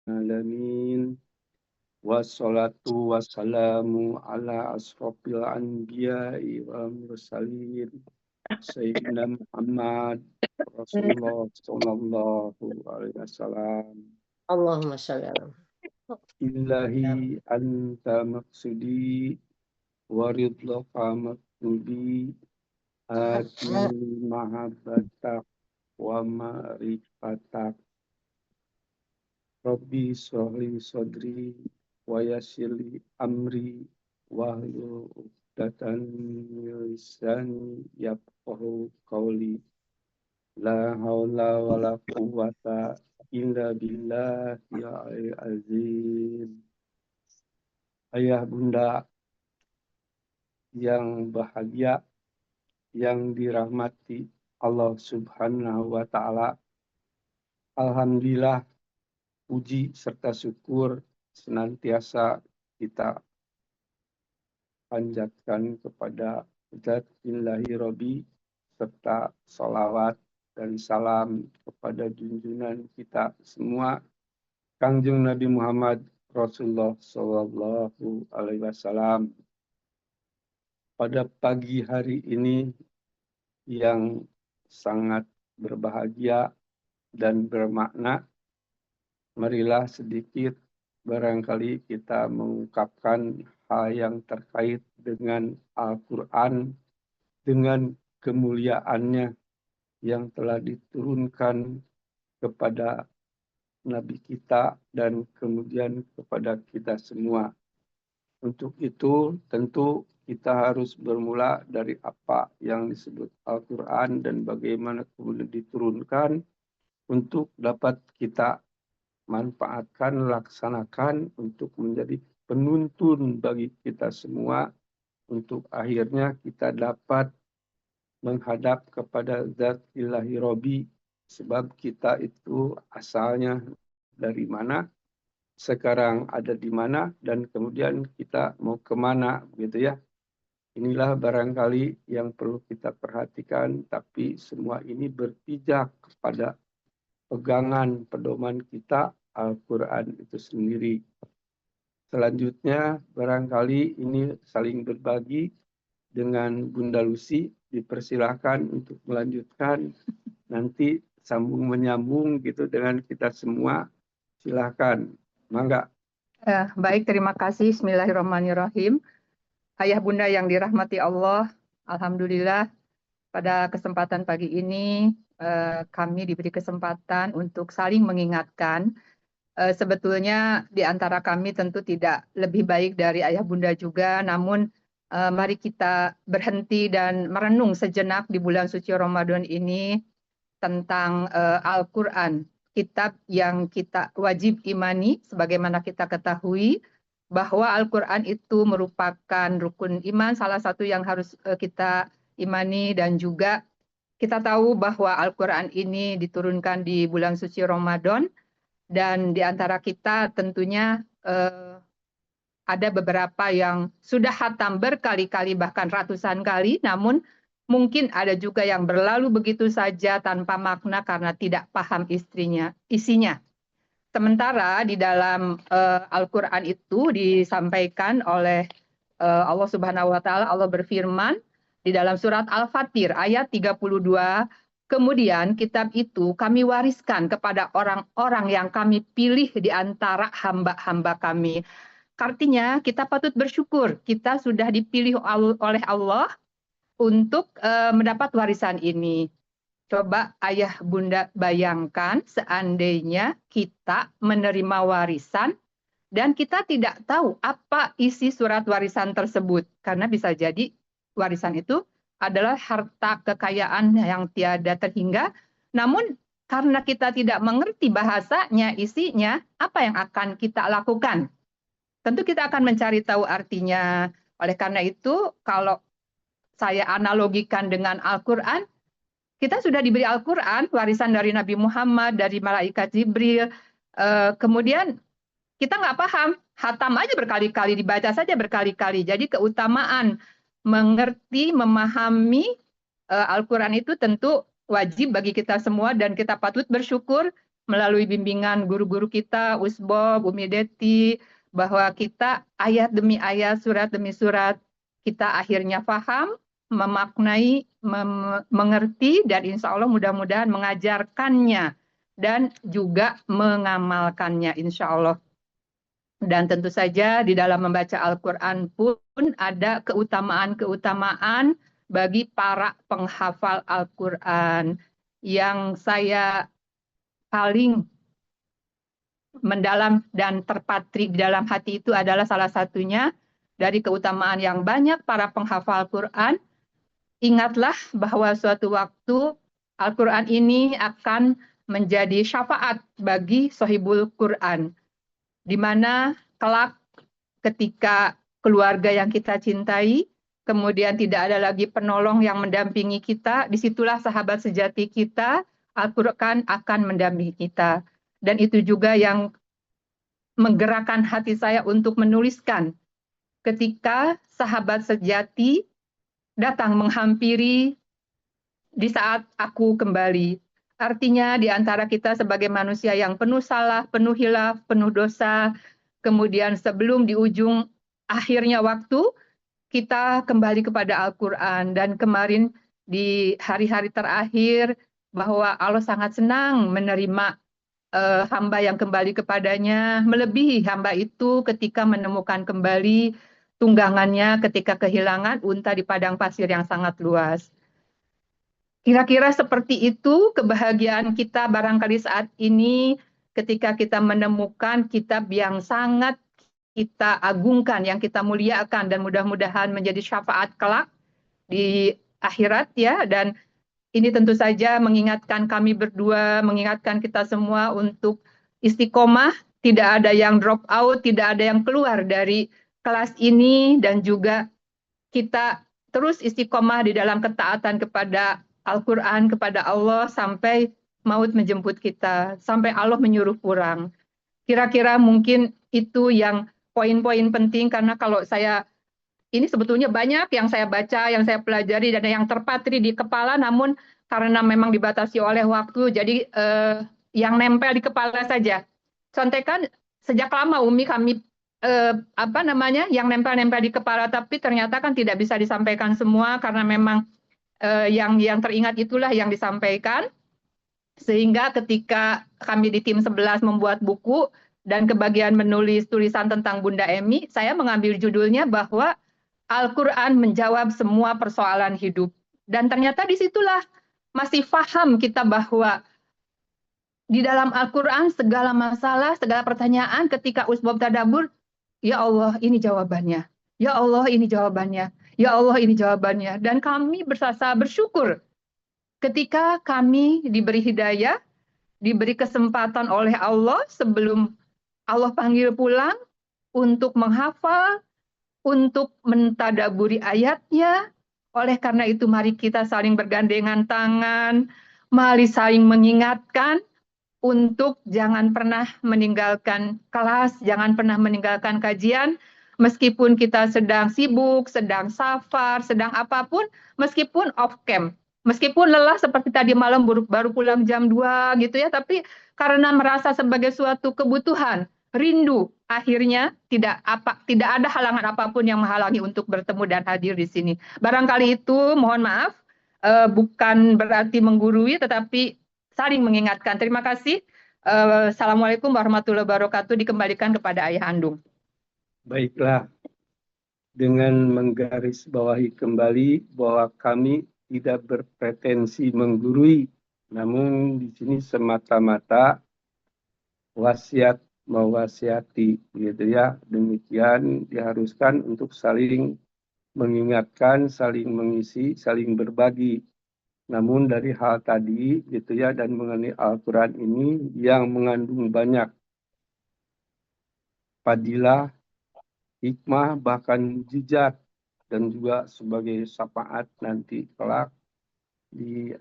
alamin wassalatu wassalamu ala asrofil anbiya'i wal mursalin Sayyidina Muhammad Rasulullah sallallahu alaihi wasallam. Allahumma sholli ala Ilahi anta maksudi waridlaka maktubi atini mahabbatak wa ma'rifatak Rabbi sholli sodri wa yassirli amri wahlul uqdatan min lisani yafqahu qawli la haula wala quwwata illa billahi azim. Ayah bunda yang bahagia, yang dirahmati Allah Subhanahu wa taala. Alhamdulillah, puji serta syukur senantiasa kita panjatkan kepada Zat Ilahi Robi serta salawat dan salam kepada junjungan kita semua Kangjeng Nabi Muhammad Rasulullah Sallallahu Alaihi Wasallam. Pada pagi hari ini yang sangat berbahagia dan bermakna, marilah sedikit barangkali kita mengungkapkan hal yang terkait dengan Al-Quran, dengan kemuliaannya yang telah diturunkan kepada Nabi kita dan kemudian kepada kita semua. Untuk itu tentu kita harus bermula dari apa yang disebut Al-Quran dan bagaimana kemudian diturunkan untuk dapat kita manfaatkan, laksanakan untuk menjadi penuntun bagi kita semua untuk akhirnya kita dapat menghadap kepada Zat Ilahi Robi sebab kita itu asalnya dari mana, sekarang ada di mana, dan kemudian kita mau kemana, begitu ya. Inilah barangkali yang perlu kita perhatikan, tapi semua ini berpijak kepada pegangan pedoman kita, Al-Quran itu sendiri. Selanjutnya, barangkali ini saling berbagi dengan Bunda Lucy, dipersilahkan untuk melanjutkan, nanti sambung menyambung gitu dengan kita semua. Silahkan, mangga. Baik, terima kasih. Bismillahirrahmanirrahim. Ayah bunda yang dirahmati Allah, alhamdulillah pada kesempatan pagi ini kami diberi kesempatan untuk saling mengingatkan. Sebetulnya di antara kami tentu tidak lebih baik dari ayah bunda juga, namun mari kita berhenti dan merenung sejenak di bulan suci Ramadan ini tentang Al-Quran, kitab yang kita wajib imani, sebagaimana kita ketahui bahwa Al-Quran itu merupakan rukun iman, salah satu yang harus kita imani, dan juga kita tahu bahwa Al-Quran ini diturunkan di bulan suci Ramadan, dan di antara kita tentunya ada beberapa yang sudah khatam berkali-kali, bahkan ratusan kali, namun mungkin ada juga yang berlalu begitu saja tanpa makna karena tidak paham isinya. Sementara di dalam Al-Quran itu disampaikan oleh Allah Subhanahu wa taala, Allah berfirman di dalam surat Al-Fatir ayat 32, kemudian kitab itu kami wariskan kepada orang-orang yang kami pilih di antara hamba-hamba kami. Artinya kita patut bersyukur kita sudah dipilih oleh Allah untuk mendapat warisan ini. Coba ayah bunda bayangkan seandainya kita menerima warisan dan kita tidak tahu apa isi surat warisan tersebut. Karena bisa jadi warisan itu adalah harta kekayaan yang tiada terhingga. Namun karena kita tidak mengerti bahasanya, isinya, apa yang akan kita lakukan? Tentu kita akan mencari tahu artinya. Oleh karena itu, kalau saya analogikan dengan Al-Quran, kita sudah diberi Al-Quran, warisan dari Nabi Muhammad, dari malaikat Jibril. Kemudian kita nggak paham, hatam aja berkali-kali, dibaca saja berkali-kali. Jadi keutamaan mengerti, memahami Al-Quran itu tentu wajib bagi kita semua, dan kita patut bersyukur melalui bimbingan guru-guru kita, Usbob, Umi Deti, bahwa kita ayat demi ayat, surat demi surat, kita akhirnya paham, memaknai, mengerti, dan insya Allah mudah-mudahan mengajarkannya dan juga mengamalkannya insya Allah. Dan tentu saja di dalam membaca Al-Quran pun ada keutamaan-keutamaan bagi para penghafal Al-Quran. Yang saya paling mendalam dan terpatri di dalam hati itu adalah salah satunya dari keutamaan yang banyak para penghafal Al-Quran. Ingatlah bahwa suatu waktu Al-Quran ini akan menjadi syafaat bagi sahibul Quran, di mana kelak ketika keluarga yang kita cintai, kemudian tidak ada lagi penolong yang mendampingi kita, disitulah sahabat sejati kita, Al-Quran akan mendampingi kita. Dan itu juga yang menggerakkan hati saya untuk menuliskan ketika sahabat sejati datang menghampiri di saat aku kembali. Artinya di antara kita sebagai manusia yang penuh salah, penuh hilaf, penuh dosa, kemudian sebelum di ujung akhirnya waktu, kita kembali kepada Al-Quran. Dan kemarin di hari-hari terakhir, bahwa Allah sangat senang menerima hamba yang kembali kepadanya, melebihi hamba itu ketika menemukan kembali tunggangannya ketika kehilangan unta di padang pasir yang sangat luas. Kira-kira seperti itu kebahagiaan kita barangkali saat ini ketika kita menemukan kitab yang sangat kita agungkan, yang kita muliakan, dan mudah-mudahan menjadi syafaat kelak di akhirat ya. Dan ini tentu saja mengingatkan kami berdua, mengingatkan kita semua untuk istiqomah, tidak ada yang drop out, tidak ada yang keluar dari kelas ini, dan juga kita terus istiqomah di dalam ketaatan kepada Al-Quran, kepada Allah, sampai maut menjemput kita, sampai Allah menyuruh pulang. Kira-kira mungkin itu yang poin-poin penting, karena kalau saya, ini sebetulnya banyak yang saya baca, yang saya pelajari, dan yang terpatri di kepala, namun karena memang dibatasi oleh waktu, jadi yang nempel di kepala saja. Contekan sejak lama Umi kami yang nempel-nempel di kepala, tapi ternyata kan tidak bisa disampaikan semua karena memang yang teringat itulah yang disampaikan. Sehingga ketika kami di tim 11 membuat buku dan kebagian menulis tulisan tentang Bunda Emi, saya mengambil judulnya bahwa Al-Quran menjawab semua persoalan hidup. Dan ternyata disitulah masih paham kita bahwa di dalam Al-Quran segala masalah, segala pertanyaan ketika usbab tadabur, ya Allah ini jawabannya, ya Allah ini jawabannya, ya Allah ini jawabannya. Dan kami bersyukur ketika kami diberi hidayah, diberi kesempatan oleh Allah sebelum Allah panggil pulang untuk menghafal, untuk mentadaburi ayatnya. Oleh karena itu mari kita saling bergandengan tangan, mari saling mengingatkan untuk jangan pernah meninggalkan kelas, jangan pernah meninggalkan kajian, meskipun kita sedang sibuk, sedang safar, sedang apapun, meskipun off cam, meskipun lelah seperti tadi malam baru pulang jam 2 gitu ya, tapi karena merasa sebagai suatu kebutuhan, rindu, akhirnya tidak ada halangan apapun yang menghalangi untuk bertemu dan hadir di sini. Barangkali itu, mohon maaf, bukan berarti menggurui, tetapi saling mengingatkan. Terima kasih. Assalamualaikum warahmatullahi wabarakatuh. Dikembalikan kepada Ayah Andung. Baiklah, dengan menggarisbawahi kembali bahwa kami tidak berpretensi menggurui, namun di sini semata-mata wasiat mewasiati, gitu ya. Demikian diharuskan untuk saling mengingatkan, saling mengisi, saling berbagi. Namun dari hal tadi gitu ya, dan mengenai Al-Quran ini yang mengandung banyak fadilah, hikmah, bahkan mujizat, dan juga sebagai syafaat nanti kelak di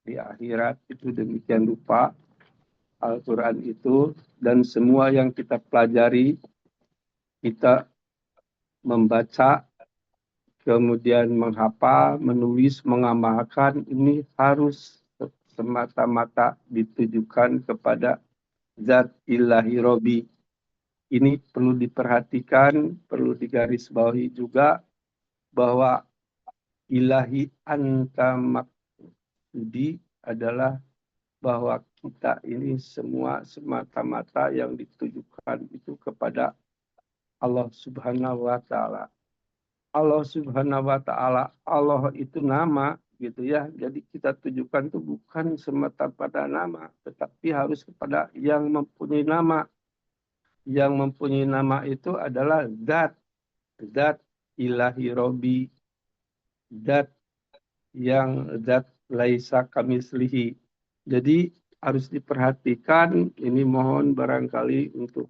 akhirat itu demikian rupa Al-Quran itu. Dan semua yang kita pelajari, kita membaca, kemudian menghafal, menulis, mengamalkan, ini harus semata-mata ditujukan kepada zat ilahi robi. Ini perlu diperhatikan, perlu digarisbawahi juga bahwa ilahi anta maksudi adalah bahwa kita ini semua semata-mata yang ditujukan itu kepada Allah Subhanahu wa Ta'ala. Allah Subhanahu wa Ta'ala, Allah itu nama, gitu ya. Jadi kita tujukan itu bukan semata pada nama, tetapi harus kepada yang mempunyai nama. Yang mempunyai nama itu adalah zat ilahi robi, zat laisa kamislihi. Jadi harus diperhatikan, ini mohon barangkali untuk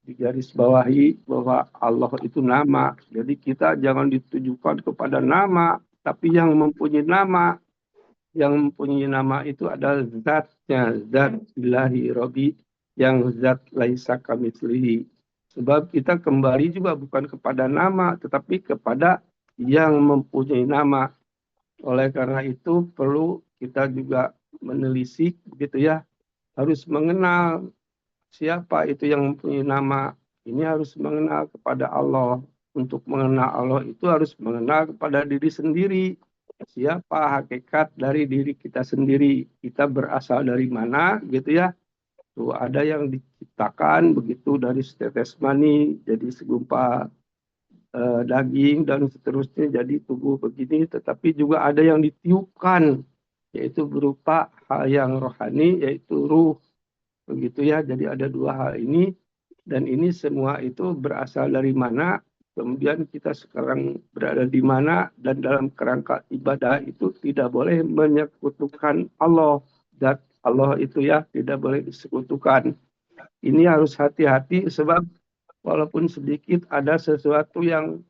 digarisbawahi bahwa Allah itu nama. Jadi kita jangan ditujukan kepada nama, tapi yang mempunyai nama. Yang mempunyai nama itu adalah zatnya, zat ilahi robi, yang zat laisa kamitslihi. Sebab kita kembali juga bukan kepada nama, tetapi kepada yang mempunyai nama. Oleh karena itu perlu kita juga menelisik, begitu ya, harus mengenal siapa itu yang mempunyai nama. Ini harus mengenal kepada Allah. Untuk mengenal Allah itu harus mengenal kepada diri sendiri. Siapa hakikat dari diri kita sendiri. Kita berasal dari mana, gitu ya. Tuh ada yang diciptakan begitu dari setetes mani, jadi segumpal daging dan seterusnya jadi tubuh begini. Tetapi juga ada yang ditiupkan, yaitu berupa hal yang rohani, yaitu ruh. Begitu ya, jadi ada dua hal ini, dan ini semua itu berasal dari mana, kemudian kita sekarang berada di mana, dan dalam kerangka ibadah itu tidak boleh menyekutukan Allah. Zat Allah itu ya, tidak boleh disekutukan. Ini harus hati-hati sebab walaupun sedikit ada sesuatu yang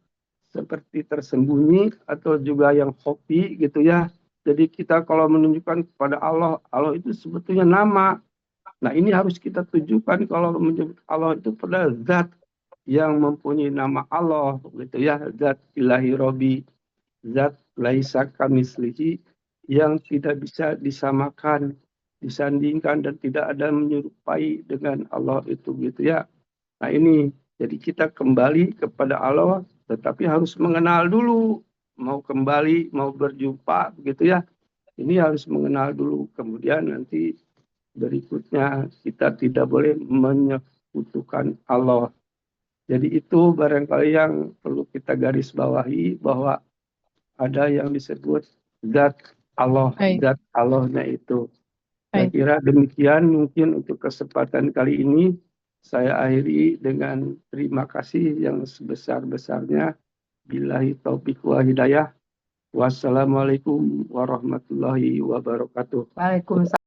seperti tersembunyi atau juga yang hoki gitu ya. Jadi kita kalau menunjukkan kepada Allah, Allah itu sebetulnya nama. Nah ini harus kita tujukan kalau menyebut Allah itu pada zat yang mempunyai nama Allah, gitu ya, zat ilahi robi, zat laisa kamislihi, yang tidak bisa disamakan, disandingkan dan tidak ada menyerupai dengan Allah itu, gitu ya. Nah ini, jadi kita kembali kepada Allah, tetapi harus mengenal dulu, mau kembali, mau berjumpa, begitu ya. Ini harus mengenal dulu, kemudian nanti berikutnya kita tidak boleh menyekutukan Allah. Jadi itu barangkali yang perlu kita garis bawahi bahwa ada yang disebut zat Allah, zat Allahnya itu. Saya kira demikian mungkin untuk kesempatan kali ini. Saya akhiri dengan terima kasih yang sebesar-besarnya. Billahi taufiq wa hidayah. Wassalamualaikum warahmatullahi wabarakatuh. Waalaikumsalam.